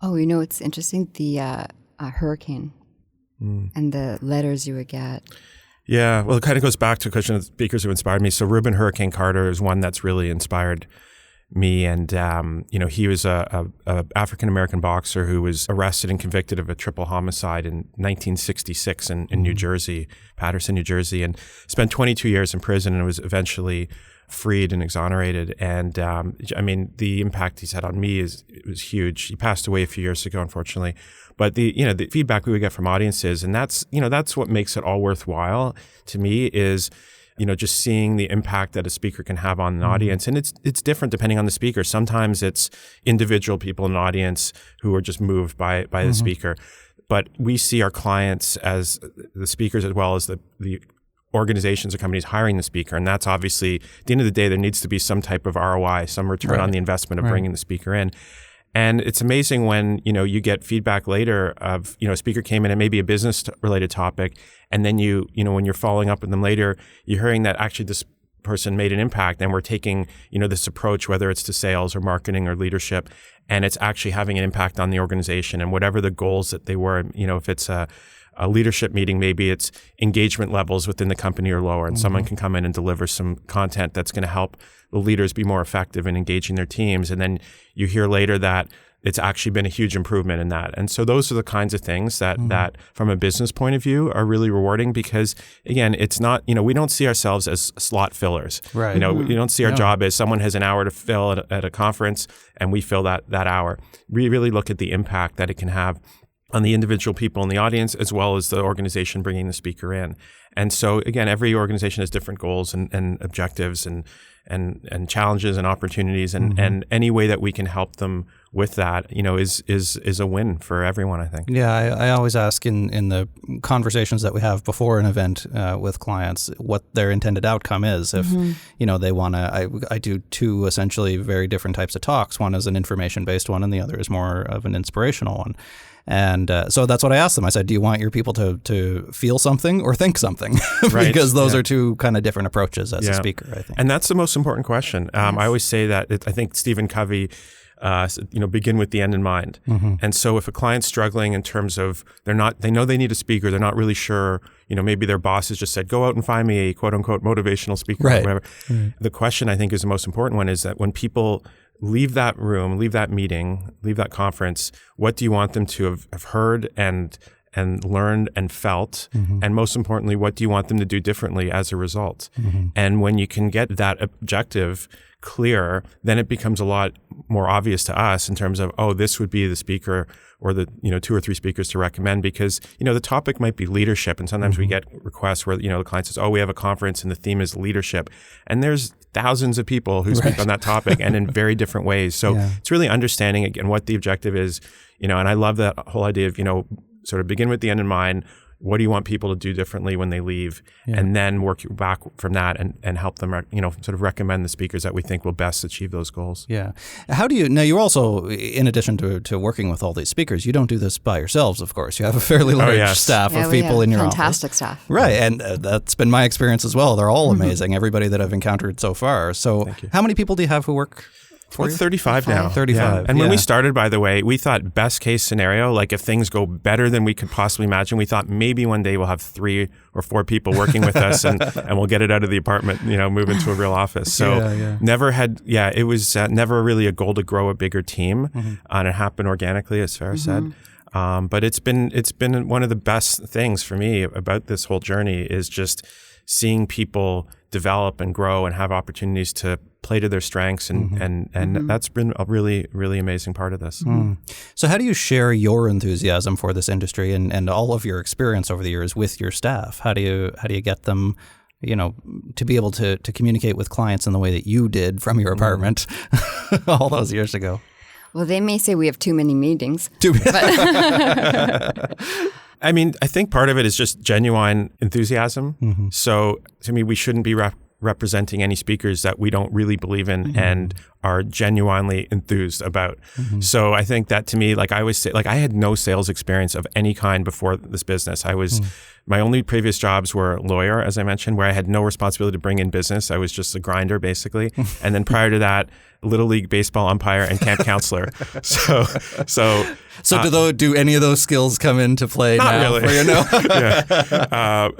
Oh, it's interesting, the hurricane and the letters you would get. Yeah, well, it kind of goes back to a question of speakers who inspired me. So Reuben Hurricane Carter is one that's really inspired me. And, he was a African-American boxer who was arrested and convicted of a triple homicide in 1966 in New Jersey, Paterson, New Jersey, and spent 22 years in prison and was eventually freed and exonerated. And, the impact he's had on me was huge. He passed away a few years ago, unfortunately. But the feedback we would get from audiences, and that's what makes it all worthwhile to me, is just seeing the impact that a speaker can have on an audience. And it's different depending on the speaker. Sometimes it's individual people in an audience who are just moved by the speaker. But we see our clients as the speakers as well as the organizations or companies hiring the speaker. And that's obviously, at the end of the day, there needs to be some type of ROI, some return on the investment of bringing the speaker in. And it's amazing when, you get feedback later of, a speaker came in and maybe a business related topic. And then when you're following up with them later, you're hearing that actually this person made an impact, and we're taking, this approach, whether it's to sales or marketing or leadership, and it's actually having an impact on the organization and whatever the goals that they were. If it's a leadership meeting, maybe it's engagement levels within the company are lower, and someone can come in and deliver some content that's going to help the leaders be more effective in engaging their teams. And then you hear later that it's actually been a huge improvement in that. And so those are the kinds of things that from a business point of view are really rewarding, because again, it's not, we don't see ourselves as slot fillers. Right. We don't see our job as someone has an hour to fill at a conference and we fill that hour. We really look at the impact that it can have on the individual people in the audience, as well as the organization bringing the speaker in. And so again, every organization has different goals and objectives and challenges and opportunities, and any way that we can help them with that, is a win for everyone, I think. Yeah, I always ask in the conversations that we have before an event with clients what their intended outcome is. If they want to, I do two essentially very different types of talks. One is an information-based one, and the other is more of an inspirational one. And so that's what I asked them. I said, do you want your people to feel something or think something? Because those are two kind of different approaches as a speaker, I think. And that's the most important question. I always say that I think Stephen Covey, begin with the end in mind. And so if a client's struggling in terms of they know they need a speaker, they're not really sure, maybe their boss has just said, go out and find me a quote unquote motivational speaker or whatever. The question I think is the most important one is that when people leave that room, leave that meeting, leave that conference, what do you want them to have heard and learned and felt? And most importantly, what do you want them to do differently as a result? And when you can get that objective clear, then it becomes a lot more obvious to us in terms of, this would be the speaker or the 2 or 3 speakers to recommend, because the topic might be leadership, and sometimes we get requests where the client says, we have a conference and the theme is leadership, and there's thousands of people who speak on that topic and in very different ways. So it's really understanding again what the objective is, and I love that whole idea of sort of begin with the end in mind. What do you want people to do differently when they leave? And then work back from that and help them, sort of recommend the speakers that we think will best achieve those goals. Yeah. How do you, now you also, in addition to working with all these speakers, you don't do this by yourselves, of course. You have a fairly large staff of people in your office. Fantastic staff. Right. And that's been my experience as well. They're all amazing, everybody that I've encountered so far. So how many people do you have who work for you? 35 now. 35. And when we started, by the way, we thought best case scenario, like if things go better than we could possibly imagine, we thought maybe one day we'll have 3 or 4 people working with us and we'll get it out of the apartment, move into a real office. So never had, it was never really a goal to grow a bigger team. And it happened organically, as Farah said. But it's been one of the best things for me about this whole journey is just seeing people develop and grow and have opportunities to play to their strengths. And that's been a really, really amazing part of this. So how do you share your enthusiasm for this industry and all of your experience over the years with your staff? How do you get them, to be able to communicate with clients in the way that you did from your apartment all those years ago? Well, they may say we have too many meetings. I mean, I think part of it is just genuine enthusiasm. So to me, we shouldn't be representing any speakers that we don't really believe in and are genuinely enthused about. So I think that to me, like I always say, like I had no sales experience of any kind before this business. My only previous jobs were lawyer, as I mentioned, where I had no responsibility to bring in business. I was just a grinder, basically. And then prior to that, Little League baseball umpire and camp counselor. So do any of those skills come into play now? Not really.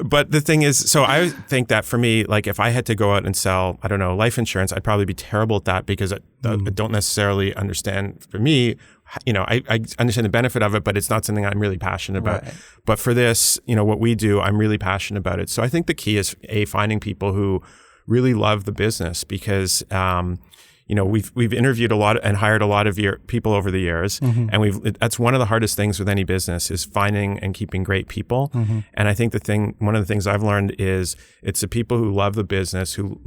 But the thing is, so I think that for me, like if I had to go out and sell, I don't know, life insurance, I'd probably be terrible at that because I don't necessarily understand. For me, I understand the benefit of it, but it's not something I'm really passionate about. Right. But for this, what we do, I'm really passionate about it. So I think the key is finding people who really love the business because, we've interviewed a lot and hired a lot of people over the years, and that's one of the hardest things with any business is finding and keeping great people. And I think one of the things I've learned is it's the people who love the business, who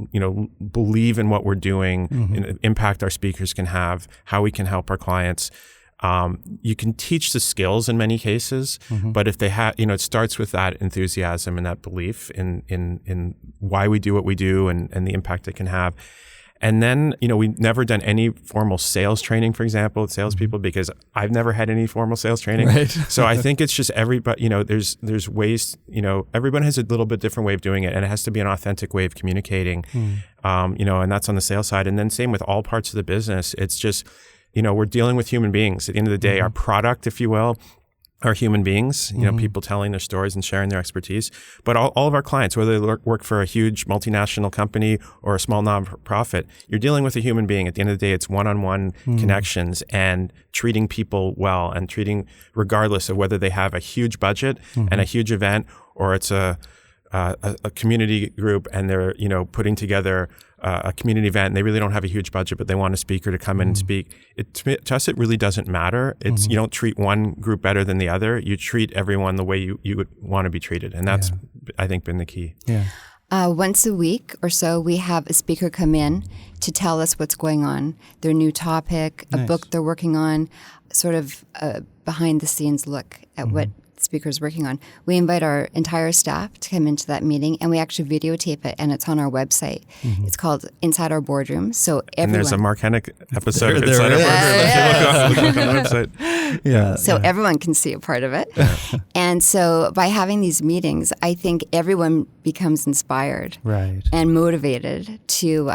believe in what we're doing, and the impact our speakers can have, how we can help our clients. You can teach the skills in many cases, but if they have, it starts with that enthusiasm and that belief in why we do what we do and the impact it can have. And then, we've never done any formal sales training, for example, with salespeople, because I've never had any formal sales training. Right. So I think it's just everybody, there's ways, everyone has a little bit different way of doing it, and it has to be an authentic way of communicating, and that's on the sales side. And then same with all parts of the business. It's just, we're dealing with human beings. At the end of the day, our product, if you will, are human beings, people telling their stories and sharing their expertise. But all of our clients, whether they work for a huge multinational company or a small nonprofit, you're dealing with a human being. At the end of the day, it's one-on-one connections and treating people well, and treating regardless of whether they have a huge budget and a huge event, or it's a community group and they're, putting together a community event, and they really don't have a huge budget, but they want a speaker to come in and speak. To us, it really doesn't matter. It's you don't treat one group better than the other. You treat everyone the way you would want to be treated, and that's I think been the key. Yeah. Once a week or so, we have a speaker come in to tell us what's going on, their new topic, a book they're working on, sort of a behind-the-scenes look at what speaker's working on. We invite our entire staff to come into that meeting, and we actually videotape it, and it's on our website. It's called Inside Our Boardroom. So everyone, and there's a Mark Hennick episode of There Inside Our is. Boardroom. Look on the website. Yeah. So everyone can see a part of it. And so by having these meetings, I think everyone becomes inspired and motivated to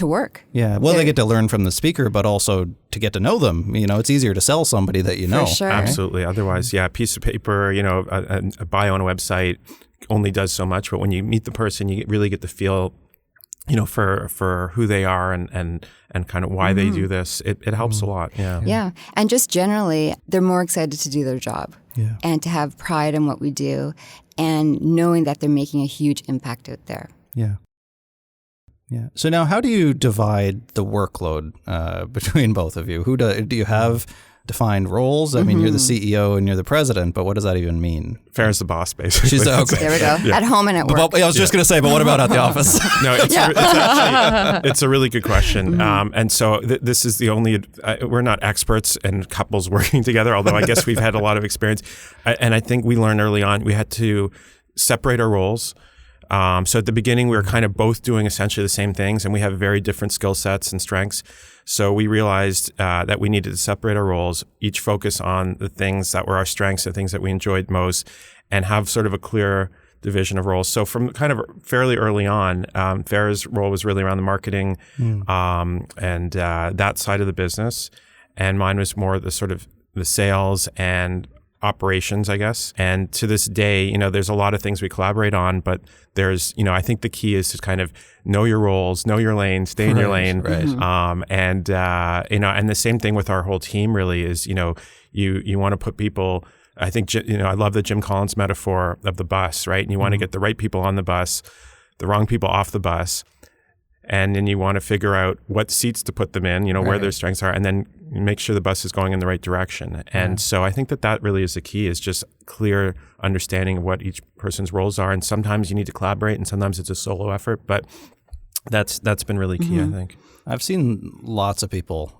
work. Yeah. Well, they get to learn from the speaker, but also to get to know them. It's easier to sell somebody that you know. For sure. Absolutely. Otherwise, a piece of paper, a bio on a website only does so much. But when you meet the person, you really get the feel, for who they are and kind of why they do this. It helps a lot. Yeah. Yeah. And just generally, they're more excited to do their job and to have pride in what we do and knowing that they're making a huge impact out there. Yeah. Yeah. So now, how do you divide the workload between both of you? Do you have defined roles? I mean, you're the CEO and you're the president, but what does that even mean? Farah's the boss, basically. She's okay. There we go. At home and at work. Well, I was just going to say, but what about at the office? No, it's a really good question. And so this is the only, we're not experts in couples working together, although I guess we've had a lot of experience. And I think we learned early on, we had to separate our roles. So at the beginning, we were kind of both doing essentially the same things, and we have very different skill sets and strengths. So we realized that we needed to separate our roles, each focus on the things that were our strengths, the things that we enjoyed most, and have sort of a clear division of roles. So from kind of fairly early on, Farah's role was really around the marketing and that side of the business, and mine was more the sort of the sales and operations, I guess. And to this day, there's a lot of things we collaborate on, but there's, I think the key is to kind of know your roles, know your lane, stay in your lane. Right. And the same thing with our whole team really is, you want to put people, I think, I love the Jim Collins metaphor of the bus, right? And you want to get the right people on the bus, the wrong people off the bus. And then you want to figure out what seats to put them in, where their strengths are, and then make sure the bus is going in the right direction. And so I think that really is the key, is just clear understanding of what each person's roles are. And sometimes you need to collaborate, and sometimes it's a solo effort. But that's been really key, I think. I've seen lots of people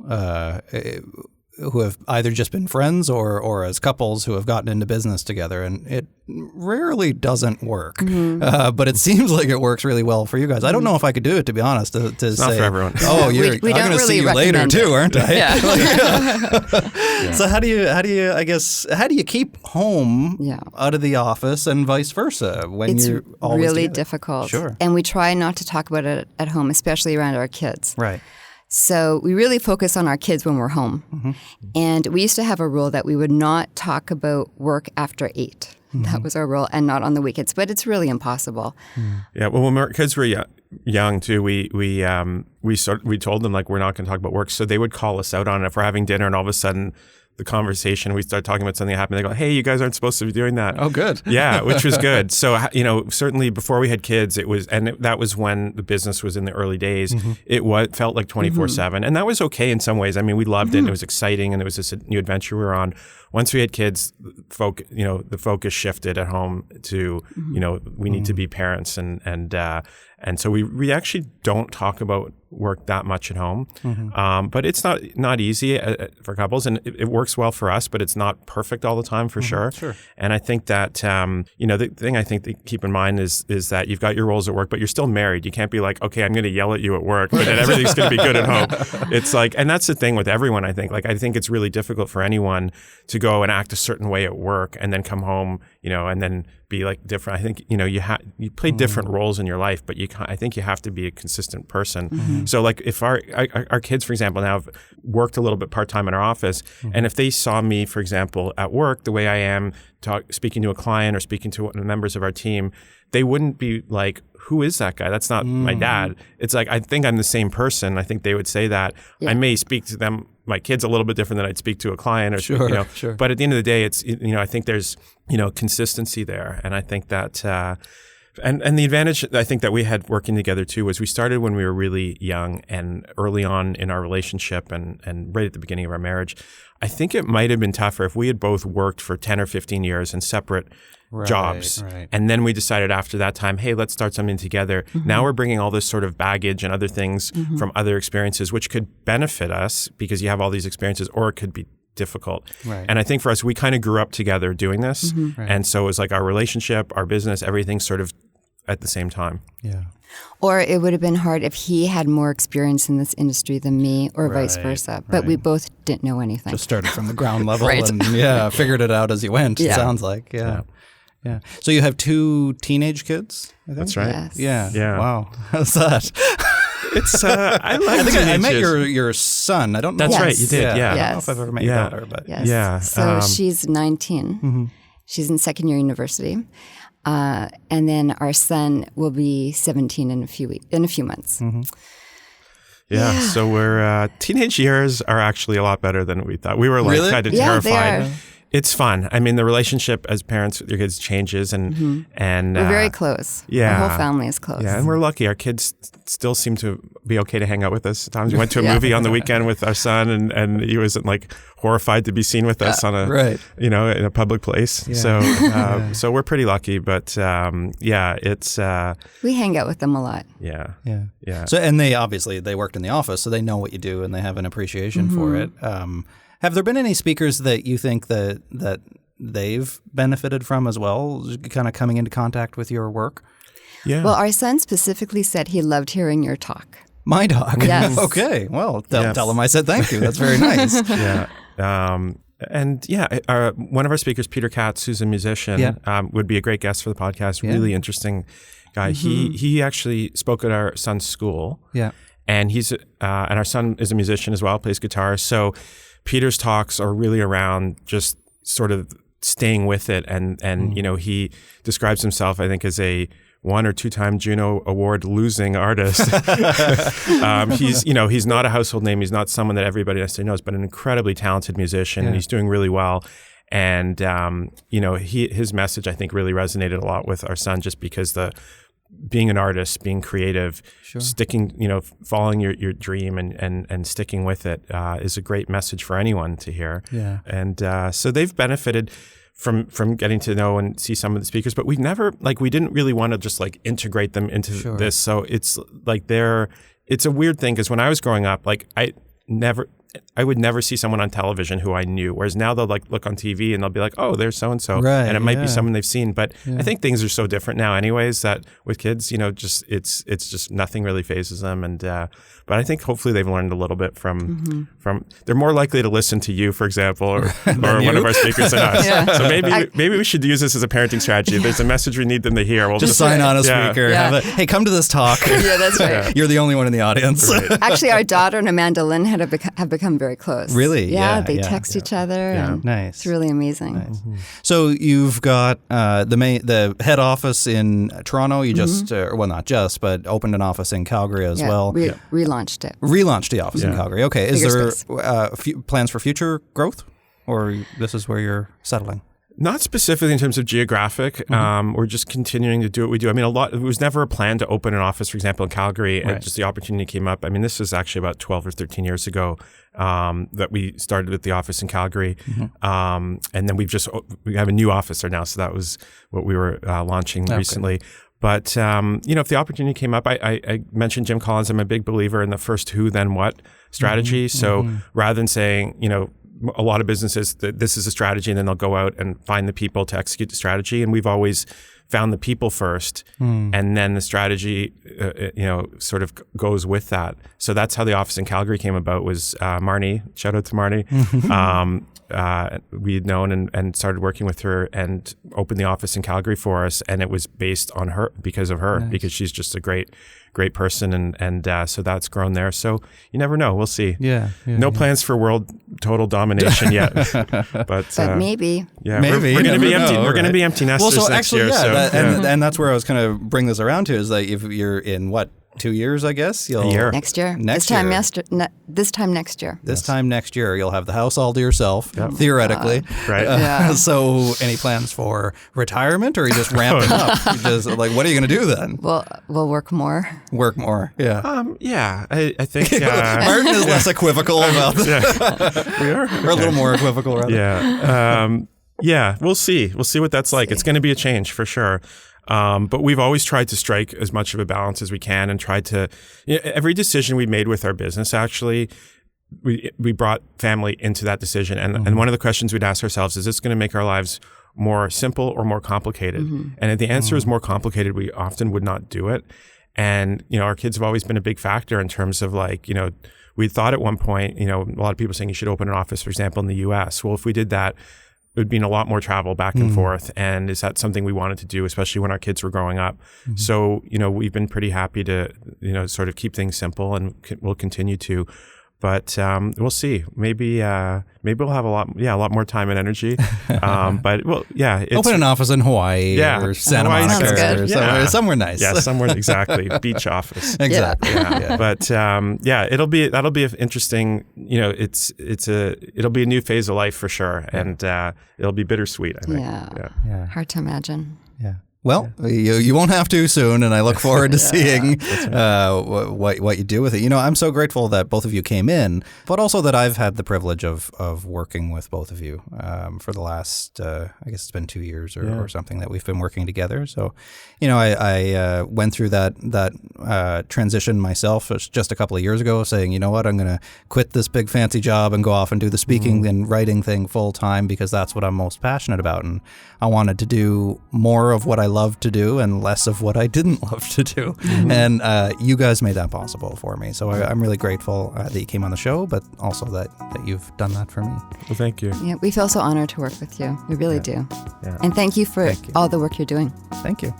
who have either just been friends or as couples who have gotten into business together, and it rarely doesn't work. But it seems like it works really well for you guys. I don't know if I could do it, to be honest. To it's say, not for everyone. Oh, we I'm going to really see you later too, aren't I? Yeah. So how do you keep home out of the office and vice versa when you're always really together? difficult. Sure. And we try not to talk about it at home, especially around our kids. Right. So we really focus on our kids when we're home. And we used to have a rule that we would not talk about work after 8. That was our rule, and not on the weekends. But it's really impossible. Yeah. Well, when our kids were young too, we told them, like, we're not going to talk about work. So they would call us out on it if we're having dinner, and all of a sudden the conversation, we start talking about something that happened. They go, "Hey, you guys aren't supposed to be doing that." Oh, good. Yeah, which was good. So, certainly before we had kids, that was when the business was in the early days. It felt like 24/7, and that was okay in some ways. I mean, we loved it. And it was exciting, and it was just a new adventure we were on. Once we had kids, the focus shifted at home to, we need to be parents, and so we actually don't talk about work that much at home. But it's not easy for couples, and it works well for us, but it's not perfect all the time for sure. And I think that, the thing I think to keep in mind is that you've got your roles at work, but you're still married. You can't be like, okay, I'm going to yell at you at work, but then everything's going to be good at home. It's like, and that's the thing with everyone, I think. Like, I think it's really difficult for anyone to go and act a certain way at work and then come home, and then be like different. I think, you play different roles in your life, but I think you have to be a consistent person. So like if our kids, for example, now have worked a little bit part-time in our office, and if they saw me, for example, at work, the way I am speaking to a client or speaking to members of our team, they wouldn't be like, who is that guy? That's not my dad. It's like, I think I'm the same person. I think they would say that. I may speak to them, my kids, a little bit different than I'd speak to a client, or But at the end of the day, it's I think there's consistency there, and I think that and the advantage I think that we had working together too was we started when we were really young and early on in our relationship and right at the beginning of our marriage. I think it might have been tougher if we had both worked for 10 or 15 years in separate jobs. And then we decided after that time, hey, let's start something together. Now we're bringing all this sort of baggage and other things from other experiences, which could benefit us because you have all these experiences, or it could be difficult. And I think for us, we kind of grew up together doing this. And so it was like our relationship, our business, everything sort of at the same time. Or it would have been hard if he had more experience in this industry than me, or vice versa. But we both didn't know anything. Just started from the ground level and figured it out as you went, it sounds like. Yeah. So you have 2 teenage kids, I think? That's right. Yes. Yeah. Wow. How's that? It's I like. I think I met your son. I don't know. That's right. You did. Yeah. I don't know if I've ever met your daughter, but So she's 19. She's in second year university, and then our son will be 17 in a few months. So we're teenage years are actually a lot better than we thought. We were like kind of terrified. They are. It's fun. I mean, the relationship as parents with your kids changes, and we're very close. Yeah, our whole family is close. Yeah, and we're lucky. Our kids still seem to be okay to hang out with us. At times we went to a movie on the weekend with our son, and he wasn't like horrified to be seen with us on a in a public place. So so we're pretty lucky. But it's we hang out with them a lot. Yeah. So and they worked in the office, so they know what you do and they have an appreciation for it. Have there been any speakers that you think that they've benefited from as well, kind of coming into contact with your work? Yeah. Well, our son specifically said he loved hearing your talk. My talk? Yes. Okay. Well, tell him I said thank you. That's very nice. One of our speakers, Peter Katz, who's a musician, would be a great guest for the podcast. Really interesting guy. He actually spoke at our son's school. Yeah. And and our son is a musician as well, plays guitar. So Peter's talks are really around just sort of staying with it. And he describes himself, I think, as a 1 or 2-time Juno Award losing artist. He's not a household name. He's not someone that everybody necessarily knows, but an incredibly talented musician, and he's doing really well. And, his message, I think, really resonated a lot with our son, just because being an artist, being creative, sticking, following your dream and sticking with it is a great message for anyone to hear. Yeah. And so they've benefited from getting to know and see some of the speakers, but we didn't really want to just like integrate them into this. So it's like it's a weird thing, because when I was growing up, like I would never see someone on television who I knew. Whereas now they'll like look on TV and they'll be like, oh, there's so-and-so. Right, and it might be someone they've seen. But I think things are so different now anyways, that with kids, it's just nothing really phases them. And but I think hopefully they've learned a little bit from they're more likely to listen to you, for example, or one of our speakers than us. So maybe we should use this as a parenting strategy. If there's a message we need them to hear, we'll just sign on a speaker. Hey, come to this talk. That's right. You're the only one in the audience. Right. Actually, our daughter and Amanda Lynn have become very close. Really? Yeah, they text each other. And nice. It's really amazing. Nice. So you've got the head office in Toronto. You just, well, not just, but opened an office in Calgary as well. Relaunched it. Relaunched the office in Calgary. Okay. Is Bigger there plans for future growth, or this is where you're settling? Not specifically in terms of geographic. We're just continuing to do what we do. I mean, it was never a plan to open an office, for example, in Calgary, and just the opportunity came up. I mean, this was actually about 12 or 13 years ago that we started with the office in Calgary. And then we have a new office there now. So that was what we were launching recently. But, if the opportunity came up, I mentioned Jim Collins. I'm a big believer in the first who, then what strategy. So rather than saying, a lot of businesses, this is a strategy, and then they'll go out and find the people to execute the strategy. And we've always found the people first, and then the strategy, sort of goes with that. So that's how the office in Calgary came about. Was Marnie? Shout out to Marnie. We had known and started working with her and opened the office in Calgary for us, and it was based on her because of her, because she's just a great person, and so that's grown there. So you never know. We'll see. No plans for world total domination yet, but maybe. Yeah, maybe we're going to be empty. We're going to be empty nesters next year. And that's where I was kind of bring this around to, is that if you're in 2 years, I guess. A year. Next year. This time next year. This time next year, you'll have the house all to yourself, theoretically. Right. So any plans for retirement, or are you just ramping up? Just what are you going to do then? We'll work more. Work more, yeah. I think... Martin is less equivocal about that. We are? Or a little more equivocal, rather. Yeah. We'll see. We'll see what that's like. It's going to be a change, for sure. But we've always tried to strike as much of a balance as we can, and tried to, every decision we made with our business, actually, we brought family into that decision. And one of the questions we'd ask ourselves is this going to make our lives more simple or more complicated? And if the answer is more complicated, we often would not do it. And, our kids have always been a big factor in terms of we thought at one point, a lot of people saying you should open an office, for example, in the US. Well, if we did that, it would mean a lot more travel back and forth. And is that something we wanted to do, especially when our kids were growing up? So, we've been pretty happy to, sort of keep things simple, and we'll continue to. But we'll see. Maybe we'll have a lot more time and energy. But open an office in Hawaii or Santa Monica or somewhere nice. Yeah, somewhere exactly. Beach office. Exactly. Yeah. But that'll be an interesting. It'll be a new phase of life for sure, and it'll be bittersweet, I think. Yeah. Hard to imagine. Yeah. Well, you won't have to soon, and I look forward to seeing what you do with it. I'm so grateful that both of you came in, but also that I've had the privilege of working with both of you for the last, I guess it's been 2 years or something that we've been working together. So, I went through that transition myself just a couple of years ago, saying, you know what, I'm going to quit this big fancy job and go off and do the speaking and writing thing full time, because that's what I'm most passionate about. And I wanted to do more of what I love to do and less of what I didn't love to do. And you guys made that possible for me. So I'm really grateful that you came on the show, but also that you've done that for me. Well, thank you. Yeah, we feel so honored to work with you. We really do. Yeah. And thank you for all the work you're doing. Thank you.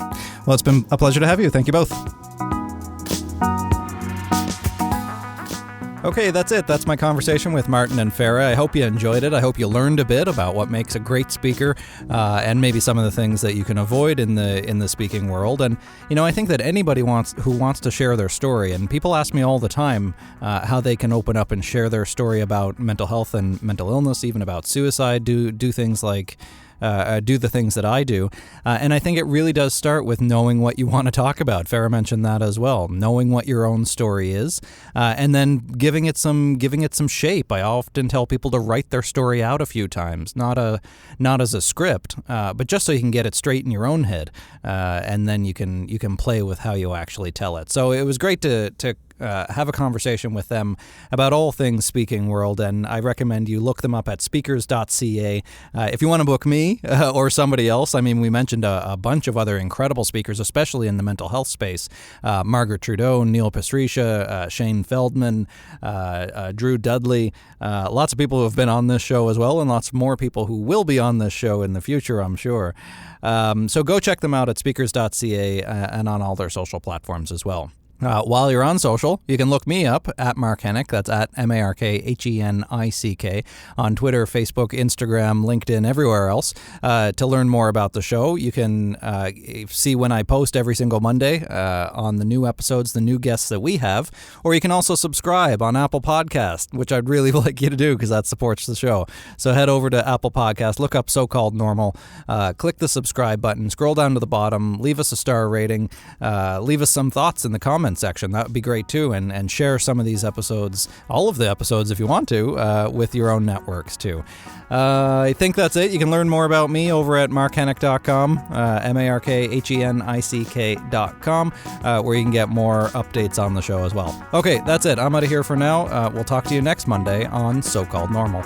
Well, it's been a pleasure to have you. Thank you both. Okay, that's it. That's my conversation with Martin and Farah. I hope you enjoyed it. I hope you learned a bit about what makes a great speaker, and maybe some of the things that you can avoid in the speaking world. And I think that anybody who wants to share their story, and people ask me all the time how they can open up and share their story about mental health and mental illness, even about suicide, do things like do the things that I do. And I think it really does start with knowing what you want to talk about. Farah mentioned that as well, knowing what your own story is, and then giving it some shape. I often tell people to write their story out a few times, not as a script, but just so you can get it straight in your own head, and then you can play with how you actually tell it. So it was great to have a conversation with them about all things speaking world, and I recommend you look them up at speakers.ca. If you want to book me or somebody else, I mean, we mentioned a bunch of other incredible speakers, especially in the mental health space. Margaret Trudeau, Neil Pasricha, Shane Feldman, Drew Dudley, lots of people who have been on this show as well, and lots more people who will be on this show in the future, I'm sure. So go check them out at speakers.ca and on all their social platforms as well. While you're on social, you can look me up at Mark Hennick. That's at MarkHenick on Twitter, Facebook, Instagram, LinkedIn, everywhere else. To learn more about the show, you can see when I post every single Monday on the new episodes, the new guests that we have. Or you can also subscribe on Apple Podcast, which I'd really like you to do because that supports the show. So head over to Apple Podcast, look up So-Called Normal, click the subscribe button, scroll down to the bottom, leave us a star rating, leave us some thoughts in the comments comment section. That would be great too. And share some of these episodes, all of the episodes if you want to, with your own networks too. I think that's it. You can learn more about me over at markhenick.com, markhenick.com, where you can get more updates on the show as well. Okay, that's it. I'm out of here for now. We'll talk to you next Monday on So-Called Normal.